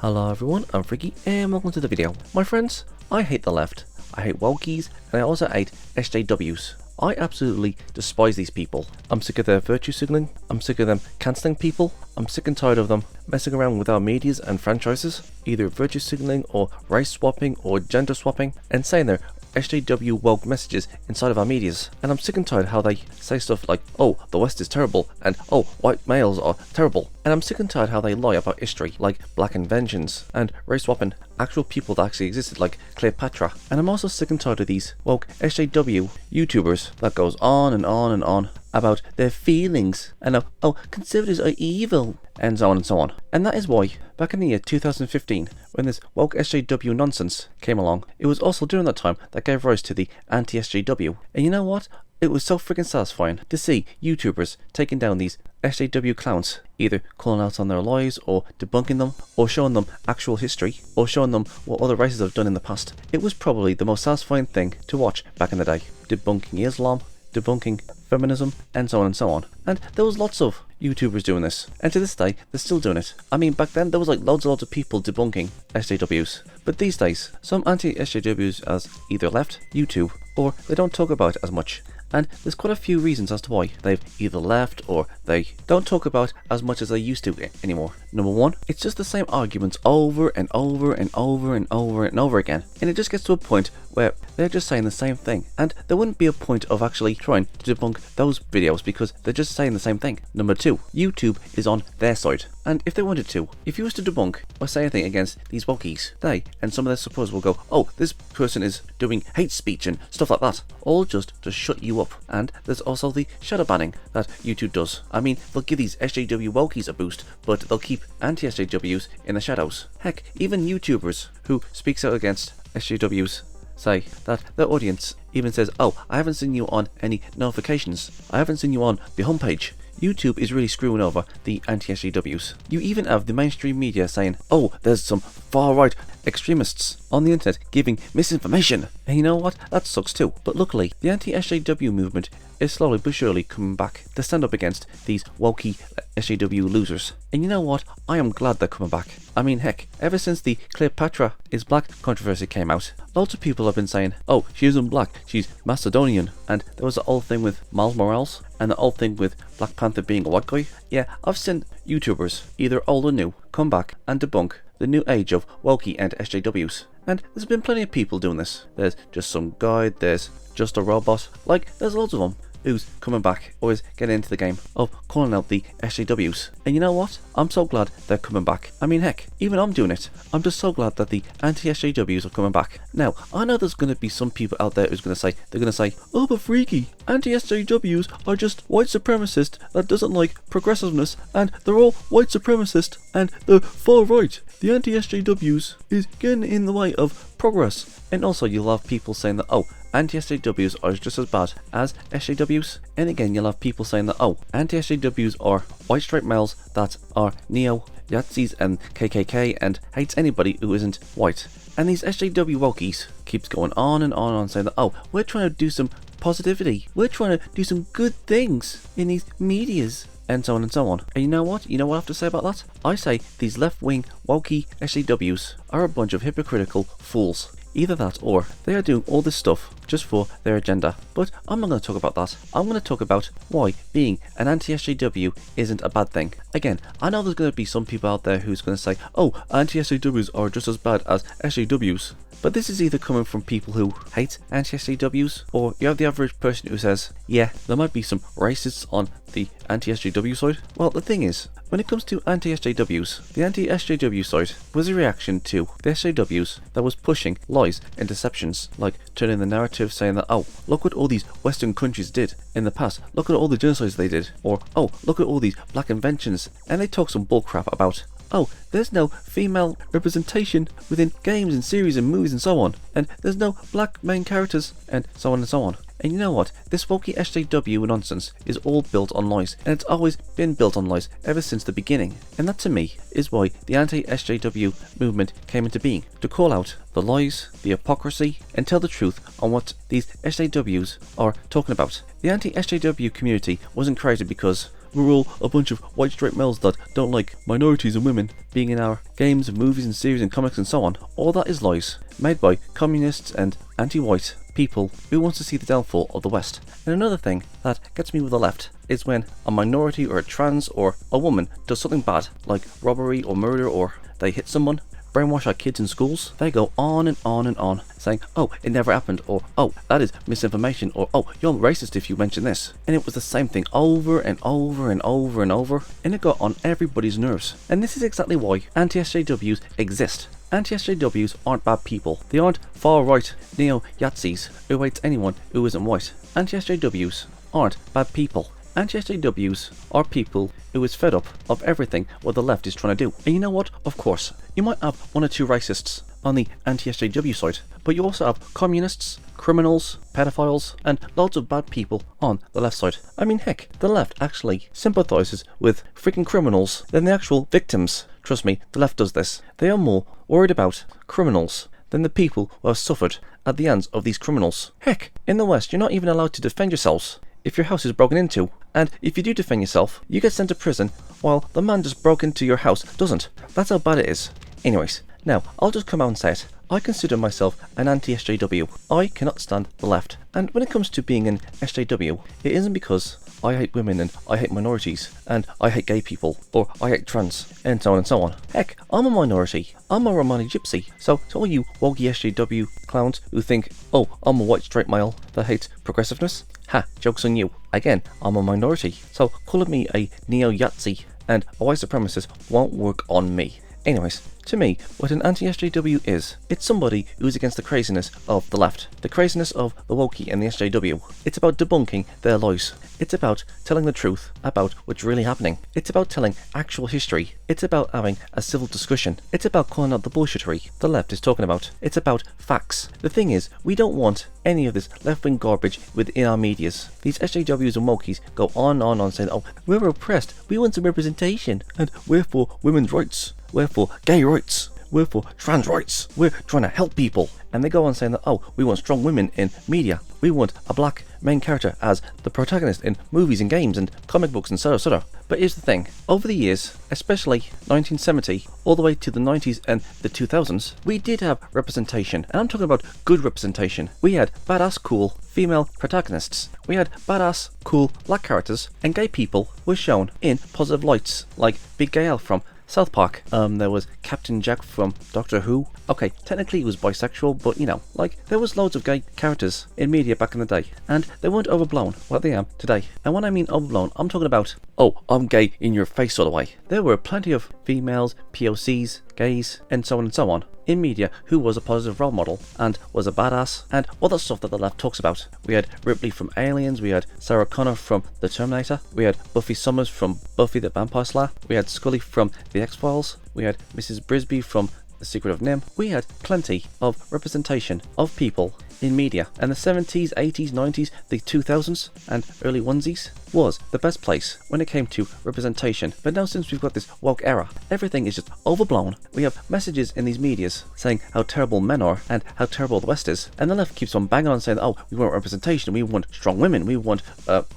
Hello everyone, I'm Freaky and welcome to the video. My friends, I hate the left, I hate wokies, and I also hate SJWs. I absolutely despise these people. I'm sick of their virtue signaling, I'm sick of them cancelling people, I'm sick and tired of them messing around with our medias and franchises, either virtue signaling or race swapping or gender swapping, and saying their SJW woke messages inside of our medias. And I'm sick and tired how they say stuff like, oh, the West is terrible, and oh, white males are terrible. And I'm sick and tired how they lie about history, like black inventions, and race swapping actual people that actually existed, like Cleopatra. And I'm also sick and tired of these woke SJW YouTubers that goes on and on and on about their feelings, and oh, conservatives are evil, and so on and so on. And that is why, back in the year 2015, when this woke SJW nonsense came along, it was also during that time that gave rise to the anti-SJW. And you know what? It was so freaking satisfying to see YouTubers taking down these SJW clowns, either calling out on their lies, or debunking them, or showing them actual history, or showing them what other races have done in the past. It was probably the most satisfying thing to watch back in the day. Debunking Islam, debunking feminism, and so on and so on. And there was lots of YouTubers doing this, and to this day they're still doing it. I mean, back then there was like loads and loads of people debunking SJWs, but these days some anti-SJWs as either left YouTube or they don't talk about it as much. And there's quite a few reasons as to why they've either left or they don't talk about as much as they used to anymore. Number one, it's just the same arguments over and over and over and over and over again. And it just gets to a point where they're just saying the same thing. And there wouldn't be a point of actually trying to debunk those videos because they're just saying the same thing. Number two, YouTube is on their side. And if they wanted to, if you was to debunk or say anything against these wokies, they and some of their supporters will go, oh, this person is doing hate speech and stuff like that, all just to shut you up. And there's also the shadow banning that YouTube does. I mean, they'll give these SJW wokies a boost, but they'll keep anti-SJWs in the shadows. Heck, even YouTubers who speaks out against SJWs say that their audience even says, oh, I haven't seen you on any notifications, I haven't seen you on the homepage. YouTube is really screwing over the anti-SJWs. You even have the mainstream media saying, oh, there's some far-right extremists on the internet giving misinformation. And you know what? That sucks too. But luckily, the anti-SJW movement is slowly but surely coming back to stand up against these wokey SJW losers. And you know what? I am glad they're coming back. I mean, heck, ever since the Cleopatra is black controversy came out, lots of people have been saying, oh, she isn't black, she's Macedonian. And there was the whole thing with Miles Morales, and the whole thing with Black Panther being a white guy. Yeah, I've seen YouTubers, either old or new, come back and debunk the new age of wokey and SJWs. And there's been plenty of people doing this. There's Just Some Guy, there's Just a Robot, like there's loads of them who's coming back, always getting into the game of calling out the SJWs. And you know what? I'm so glad they're coming back. I mean, heck, even I'm doing it. I'm just so glad that the anti-SJWs are coming back. Now, I know there's going to be some people out there who's going to say, oh, but Freaky, anti-SJWs are just white supremacists that doesn't like progressiveness, and they're all white supremacists, and the far right, the anti-SJWs, is getting in the way of progress. And also you'll have people saying that, oh, anti-SJWs are just as bad as SJWs. And again, you'll have people saying that, oh, anti-SJWs are white straight males that are neo-Yazis and KKK and hates anybody who isn't white. And these SJW wokies keeps going on and on saying that, oh, we're trying to do some positivity, we're trying to do some good things in these medias, and so on and so on. And you know what? You know what I have to say about that? I say these left-wing wokey SJWs are a bunch of hypocritical fools. Either that or they are doing all this stuff just for their agenda. But I'm not going to talk about that. I'm going to talk about why being an anti-SJW isn't a bad thing. Again, I know there's going to be some people out there who's going to say, oh, anti-SJWs are just as bad as SJWs. But this is either coming from people who hate anti-SJWs, or you have the average person who says, yeah, there might be some racists on the anti-SJW side. Well, the thing is, when it comes to anti-SJWs, the anti-SJW side was a reaction to the SJWs that was pushing lies and deceptions, like turning the narrative saying that, oh, look what all these Western countries did in the past, look at all the genocides they did, or, oh, look at all these black inventions, and they talk some bullcrap about, oh, there's no female representation within games and series and movies and so on, and there's no black main characters, and so on and so on. And you know what? This wokey SJW nonsense is all built on lies, and it's always been built on lies ever since the beginning. And that to me is why the anti-SJW movement came into being, to call out the lies, the hypocrisy, and tell the truth on what these SJWs are talking about. The anti-SJW community wasn't created because, we're all a bunch of white straight males that don't like minorities and women being in our games and movies and series and comics and so on. All that is lies, made by communists and anti-white people who want to see the downfall of the West. And another thing that gets me with the left is when a minority or a trans or a woman does something bad, like robbery or murder, or they hit someone, brainwash our kids in schools. They go on and on and on, saying, oh, it never happened, or oh, that is misinformation, or oh, you're racist if you mention this. And it was the same thing over and over and over and over, and it got on everybody's nerves. And this is exactly why anti-SJWs exist. Anti-SJWs aren't bad people. They aren't far-right neo-Yazis who hates anyone who isn't white. Anti-SJWs aren't bad people. Anti-SJWs are people who is fed up of everything what the left is trying to do. And you know what? Of course, you might have one or two racists on the anti-SJW side, but you also have communists, criminals, pedophiles, and loads of bad people on the left side. I mean, heck, the left actually sympathizes with freaking criminals than the actual victims. Trust me, the left does this. They are more worried about criminals than the people who have suffered at the hands of these criminals. Heck, in the West, you're not even allowed to defend yourselves if your house is broken into, and if you do defend yourself, you get sent to prison while the man just broke into your house doesn't. That's how bad it is. Anyways, now I'll just come out and say it. I consider myself an anti-SJW. I cannot stand the left. And when it comes to being an SJW, it isn't because I hate women and I hate minorities and I hate gay people or I hate trans and so on and so on. Heck, I'm a minority. I'm a Romani gypsy. So to all you woggy SJW clowns who think, oh, I'm a white straight male that hates progressiveness, ha, joke's on you. Again, I'm a minority. So calling me a neo-Yazi and a white supremacist won't work on me. Anyways, to me, what an anti-SJW is, it's somebody who's against the craziness of the left, the craziness of the wokie and the SJW. It's about debunking their lies. It's about telling the truth about what's really happening. It's about telling actual history. It's about having a civil discussion. It's about calling out the bullshittery the left is talking about. It's about facts. The thing is, we don't want any of this left-wing garbage within our medias. These SJWs and wokies go on saying, oh, we're oppressed, we want some representation, and we're for women's rights. We're for gay rights. We're for trans rights. We're trying to help people. And they go on saying that, oh, we want strong women in media. We want a black main character as the protagonist in movies and games and comic books and sort of. But here's the thing. Over the years, especially 1970, all the way to the 90s and the 2000s, we did have representation. And I'm talking about good representation. We had badass cool female protagonists. We had badass cool black characters. And gay people were shown in positive lights, like Big Gay Al from South Park. There was Captain Jack from Doctor Who. Okay, technically he was bisexual, but you know, like, there was loads of gay characters in media back in the day, and they weren't overblown like they are today. And when I mean overblown, I'm talking about, oh, I'm gay in your face sort of way. There were plenty of females, POCs, gays, and so on in media who was a positive role model and was a badass and all that stuff that the left talks about. We had Ripley from Aliens, we had Sarah Connor from The Terminator, we had Buffy Summers from Buffy the Vampire Slayer, we had Scully from The X-Files, we had Mrs. Brisby from The Secret of Nim. We had plenty of representation of people in media, and the 70s, 80s, 90s, the 2000s and early onesies was the best place when it came to representation. But now since we've got this woke era, everything is just overblown. We have messages in these medias saying how terrible men are and how terrible the West is, and the left keeps on banging on saying, oh, we want representation, we want strong women, we want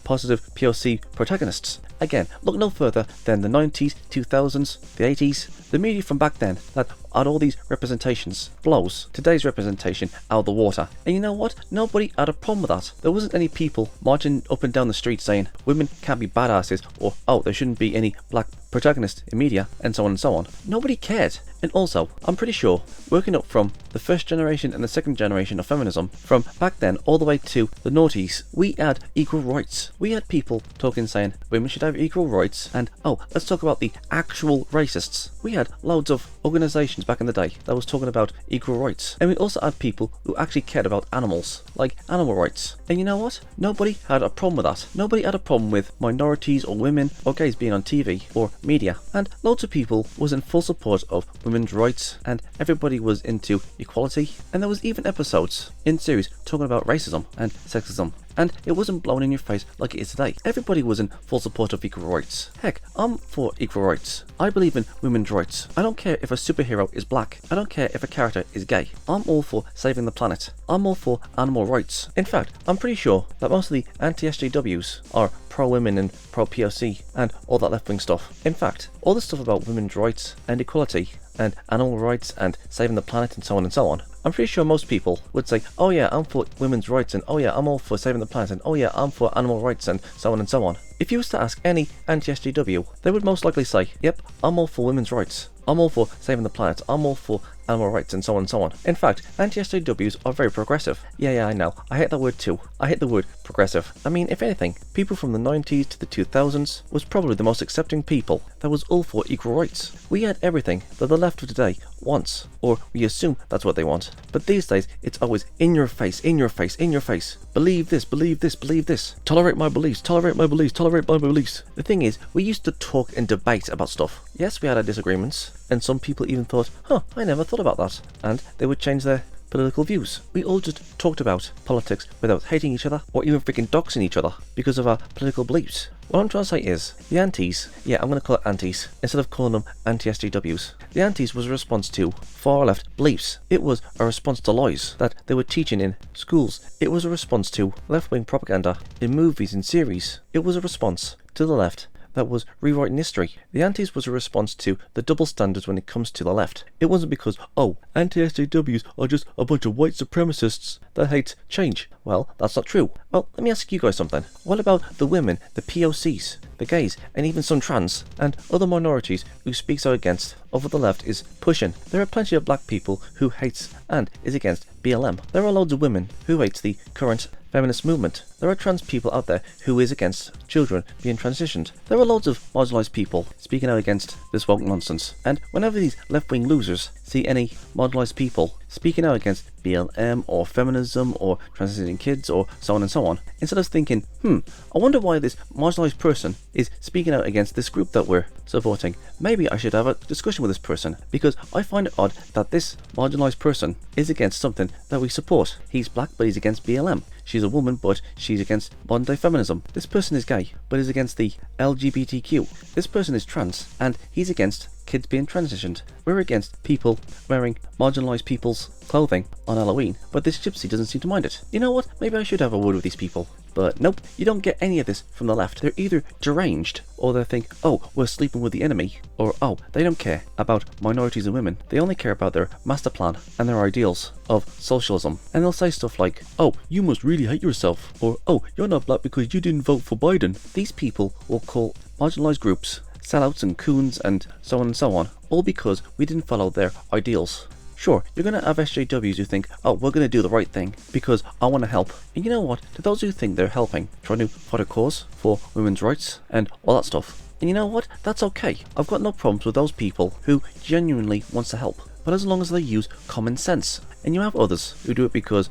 positive POC protagonists. Again, look no further than the 90s, 2000s, the 80s, the media from back then that had all these representations blows today's representation out of the water. And you know what? Nobody had a problem with that. There wasn't any people marching up and down the street saying women can't be badasses, or oh, there shouldn't be any black protagonists in media, and so on and so on. Nobody cared. And also, I'm pretty sure, working up from the first generation and the second generation of feminism, from back then all the way to the noughties, we had equal rights. We had people talking saying women should have equal rights, and oh, let's talk about the actual racists. We had loads of organisations back in the day that was talking about equal rights. And we also had people who actually cared about animals, like animal rights. And you know what? Nobody had a problem with that. Nobody had a problem with minorities or women or gays being on TV or media. And loads of people was in full support of women's rights, and everybody was into equality. And there was even episodes in series talking about racism and sexism, and it wasn't blown in your face like it is today. Everybody was in full support of equal rights. Heck, I'm for equal rights. I believe in women's rights. I don't care if a superhero is black. I don't care if a character is gay. I'm all for saving the planet. I'm all for animal rights. In fact, I'm pretty sure that most of the anti-SJWs are pro-women and pro-POC and all that left-wing stuff. In fact, all this stuff about women's rights and equality and animal rights and saving the planet and so on and so on, I'm pretty sure most people would say, oh yeah, I'm for women's rights, and oh yeah, I'm all for saving the planet, and oh yeah, I'm for animal rights, and so on and so on. If you was to ask any anti-SJW, they would most likely say, yep, I'm all for women's rights, I'm all for saving the planet, I'm all for animal rights, and so on and so on. In fact, anti-SJWs are very progressive. Yeah, I know. I hate that word too. I hate the word progressive. I mean, if anything, people from the 90s to the 2000s was probably the most accepting people that was all for equal rights. We had everything that the left of today wants, or we assume that's what they want. But these days, it's always in your face, in your face, in your face. Believe this, believe this, believe this. Tolerate my beliefs, tolerate my beliefs, tolerate my beliefs. The thing is, we used to talk and debate about stuff. Yes, we had our disagreements, and some people even thought, I never thought about that. And they would change their political views. We all just talked about politics without hating each other or even freaking doxing each other because of our political beliefs. What I'm trying to say is, the antis, yeah, I'm going to call it antis, instead of calling them anti-SJWs. The antis was a response to far left beliefs. It was a response to lies that they were teaching in schools. It was a response to left-wing propaganda in movies and series. It was a response to the left that was rewriting history. The antis was a response to the double standards when it comes to the left. It wasn't because, anti-SJWs are just a bunch of white supremacists that hate change. Well, that's not true. Well, let me ask you guys something. What about the women, the POCs, the gays, and even some trans, and other minorities who speaks out against of what the left is pushing? There are plenty of black people who hates and is against BLM. There are loads of women who hate the current feminist movement. There are trans people out there who is against children being transitioned. There are loads of marginalised people speaking out against this woke nonsense. And whenever these left-wing losers see any marginalised people speaking out against BLM or feminism or transitioning kids or so on and so on, instead of thinking, I wonder why this marginalised person is speaking out against this group that we're supporting. Maybe I should have a discussion with this person, because I find it odd that this marginalised person is against something that we support. He's black, but he's against BLM. She's a woman, but she's against modern day feminism. This person is gay, but is against the LGBTQ. This person is trans, and he's against kids being transitioned. We're against people wearing marginalised people's clothing on Halloween, but this gypsy doesn't seem to mind it. You know what? Maybe I should have a word with these people. But nope, you don't get any of this from the left. They're either deranged, or they think, we're sleeping with the enemy, or they don't care about minorities and women. They only care about their master plan and their ideals of socialism. And they'll say stuff like, you must really hate yourself, or you're not black because you didn't vote for Biden. These people will call marginalised groups sellouts and coons and so on, all because we didn't follow their ideals. Sure, you're going to have SJWs who think, we're going to do the right thing because I want to help. And you know what? To those who think they're helping, trying to fight a cause for women's rights and all that stuff. And you know what? That's okay. I've got no problems with those people who genuinely wants to help. But as long as they use common sense. And you have others who do it because,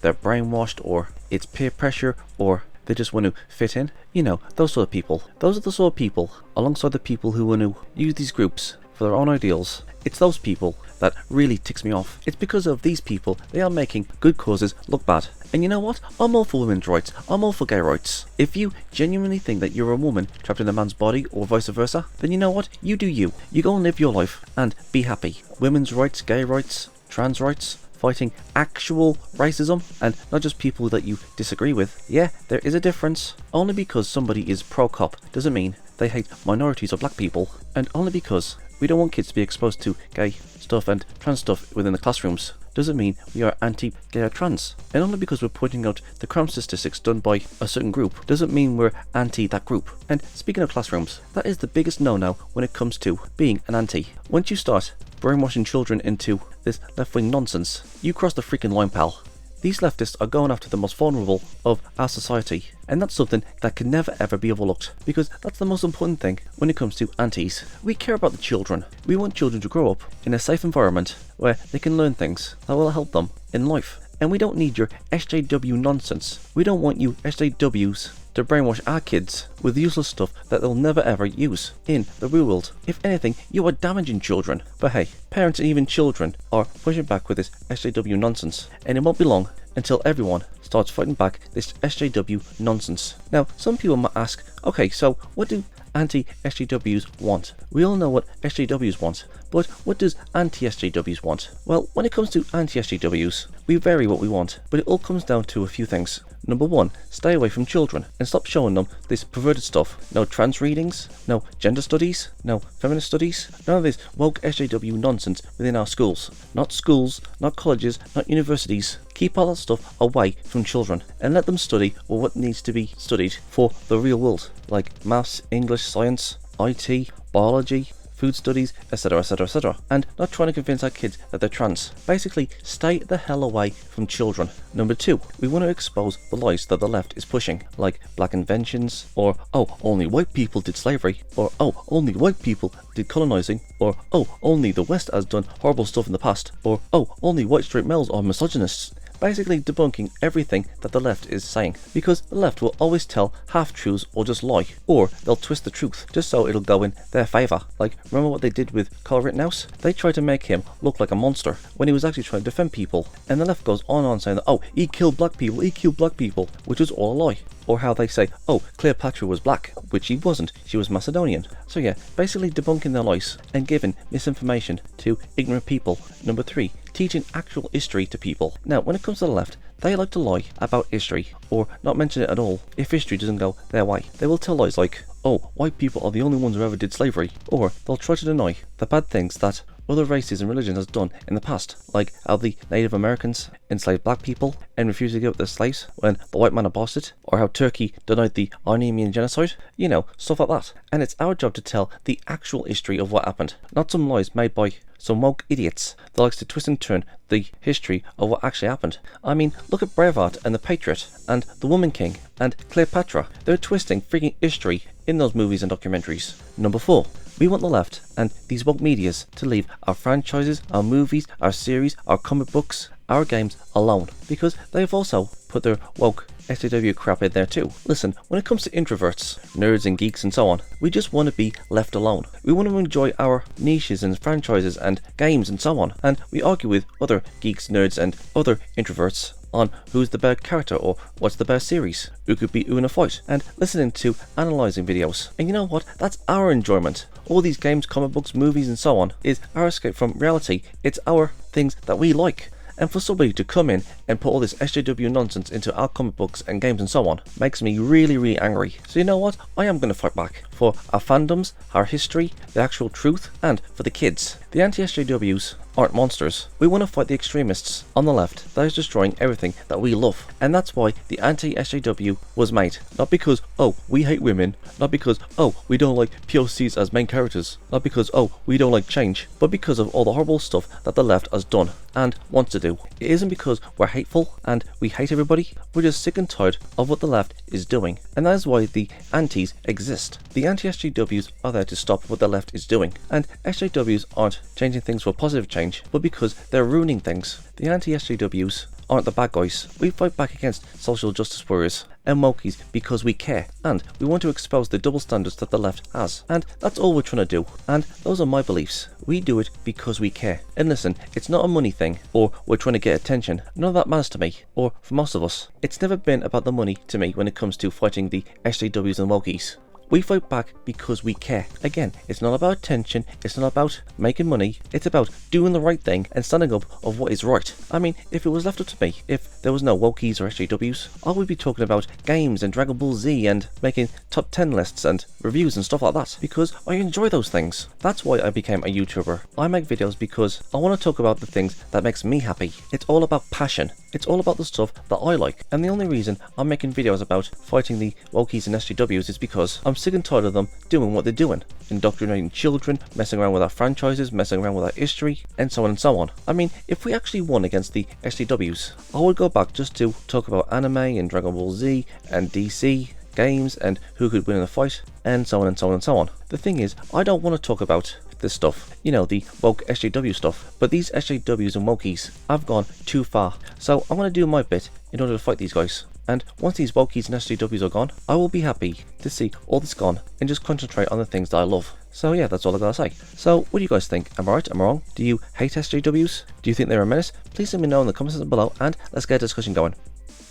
they're brainwashed, or it's peer pressure, or they just want to fit in. You know, those sort of people. Those are the sort of people, alongside the people who want to use these groups for their own ideals. It's those people that really ticks me off. It's because of these people, they are making good causes look bad. And you know what? I'm all for women's rights. I'm all for gay rights. If you genuinely think that you're a woman trapped in a man's body, or vice versa, then you know what? You do you. You go and live your life and be happy. Women's rights, gay rights, trans rights, fighting actual racism and not just people that you disagree with. Yeah, there is a difference. Only because somebody is pro-cop doesn't mean they hate minorities or black people. And only because we don't want kids to be exposed to gay stuff and trans stuff within the classrooms doesn't mean we are anti-gay or trans. And only because we're pointing out the crime statistics done by a certain group doesn't mean we're anti that group. And speaking of classrooms, that is the biggest no-no when it comes to being an anti. Once you start brainwashing children into this left-wing nonsense, you cross the freaking line, pal. These leftists are going after the most vulnerable of our society, and that's something that can never ever be overlooked, because that's the most important thing when it comes to antis. We care about the children. We want children to grow up in a safe environment where they can learn things that will help them in life. And we don't need your SJW nonsense. We don't want you SJWs to brainwash our kids with useless stuff that they'll never ever use in the real world. If anything, you are damaging children. But hey, parents and even children are pushing back with this SJW nonsense, and it won't be long until everyone starts fighting back this SJW nonsense. Now, some people might ask, okay, so what do anti-SJWs want? We all know what SJWs want, but what does anti-SJWs want? Well, when it comes to anti-SJWs, we vary what we want, but it all comes down to a few things. Number 1, stay away from children and stop showing them this perverted stuff. No trans readings, no gender studies, no feminist studies, none of this woke SJW nonsense within our schools. Not schools, not colleges, not universities. Keep all that stuff away from children and let them study what needs to be studied for the real world, like maths, English, science, IT, biology, food studies, etc, etc, etc, and not trying to convince our kids that they're trans. Basically, stay the hell away from children. Number 2, we want to expose the lies that the left is pushing, like black inventions, or oh, only white people did slavery, or oh, only white people did colonizing, or oh, only the West has done horrible stuff in the past, or oh, only white straight males are misogynists. Basically debunking everything that the left is saying, because the left will always tell half-truths or just lie, or they'll twist the truth just so it'll go in their favour. Like, remember what they did with Carl Rittenhouse? They tried to make him look like a monster when he was actually trying to defend people, and the left goes on saying that, oh, he killed black people, which was all a lie. Or how they say, oh, Cleopatra was black, which she wasn't, she was Macedonian. So yeah, basically debunking their lies and giving misinformation to ignorant people. Number 3, teaching actual history to people. Now, when it comes to the left, they like to lie about history, or not mention it at all if history doesn't go their way. They will tell lies like, oh, white people are the only ones who ever did slavery, or they'll try to deny the bad things that other races and religions has done in the past, like how the Native Americans enslaved black people and refused to give up their slaves when the white man abolished it, or how Turkey denied the Armenian genocide, you know, stuff like that. And it's our job to tell the actual history of what happened, not some lies made by some woke idiots that likes to twist and turn the history of what actually happened. I mean, look at Braveheart and the Patriot and the Woman King and Cleopatra. They're twisting freaking history in those movies and documentaries. Number 4, we want the left and these woke medias to leave our franchises, our movies, our series, our comic books, our games alone, because they've also put their woke SJW crap in there too. Listen, when it comes to introverts, nerds and geeks and so on, we just want to be left alone. We want to enjoy our niches and franchises and games and so on, and we argue with other geeks, nerds and other introverts on who's the best character or what's the best series, who could beat who in a fight, and listening to analysing videos. And you know what? That's our enjoyment. All these games, comic books, movies and so on is our escape from reality. It's our things that we like. And for somebody to come in and put all this SJW nonsense into our comic books and games and so on makes me really, really angry. So you know what? I am going to fight back for our fandoms, our history, the actual truth, and for the kids. The anti-SJWs aren't monsters. We want to fight the extremists on the left that is destroying everything that we love. And that's why the anti-SJW was made. Not because, oh, we hate women. Not because, oh, we don't like POCs as main characters. Not because, oh, we don't like change. But because of all the horrible stuff that the left has done and wants to do. It isn't because we're hateful and we hate everybody. We're just sick and tired of what the left is doing. And that is why the antis exist. The anti-SJWs are there to stop what the left is doing. And SJWs aren't changing things for positive change, but because they're ruining things. The anti-SJWs aren't the bad guys. We fight back against social justice warriors and wokies because we care, and we want to expose the double standards that the left has. And that's all we're trying to do, and those are my beliefs. We do it because we care. And listen, it's not a money thing, or we're trying to get attention. None of that matters to me, or for most of us. It's never been about the money to me when it comes to fighting the SJWs and wokies. We fight back because we care. Again, it's not about attention, it's not about making money, it's about doing the right thing and standing up of what is right. I mean, if it was left up to me, if there was no wokies or SJWs, I would be talking about games and Dragon Ball Z and making top 10 lists and reviews and stuff like that, because I enjoy those things. That's why I became a YouTuber. I make videos because I want to talk about the things that makes me happy. It's all about passion. It's all about the stuff that I like. And the only reason I'm making videos about fighting the wokies and SJWs is because I'm sick and tired of them doing what they're doing. Indoctrinating children, messing around with our franchises, messing around with our history, and so on and so on. I mean, if we actually won against the SJWs, I would go back just to talk about anime and Dragon Ball Z and DC games and who could win in a fight, and so on and so on and so on. The thing is, I don't want to talk about this stuff, you know, the woke SJW stuff, but these SJWs and wokies have gone too far. So I'm going to do my bit in order to fight these guys. And once these wokies and SJWs are gone, I will be happy to see all this gone and just concentrate on the things that I love. So yeah, that's all I gotta say. So what do you guys think? Am I right? Am I wrong? Do you hate SJWs? Do you think they're a menace? Please let me know in the comments below and let's get a discussion going.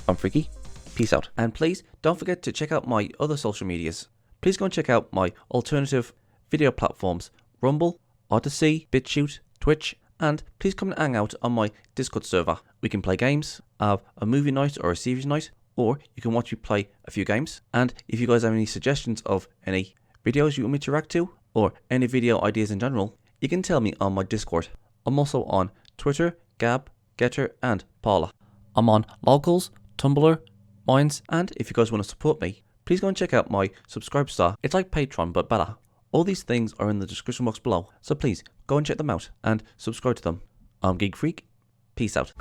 I'm Freaky. Peace out. And please don't forget to check out my other social medias. Please go and check out my alternative video platforms: Rumble, Odyssey, BitChute, Twitch, And please come and hang out on my Discord server. We can play games, have a movie night or a series night, or you can watch me play a few games. And if you guys have any suggestions of any videos you want me to react to, or any video ideas in general, you can tell me on my Discord. I'm also on Twitter, Gab, Getter, and Paula. I'm on Locals, Tumblr, Minds, and if you guys want to support me, please go and check out my Subscribestar. It's like Patreon, but better. All these things are in the description box below, so please go and check them out and subscribe to them. I'm Geek Freak. Peace out.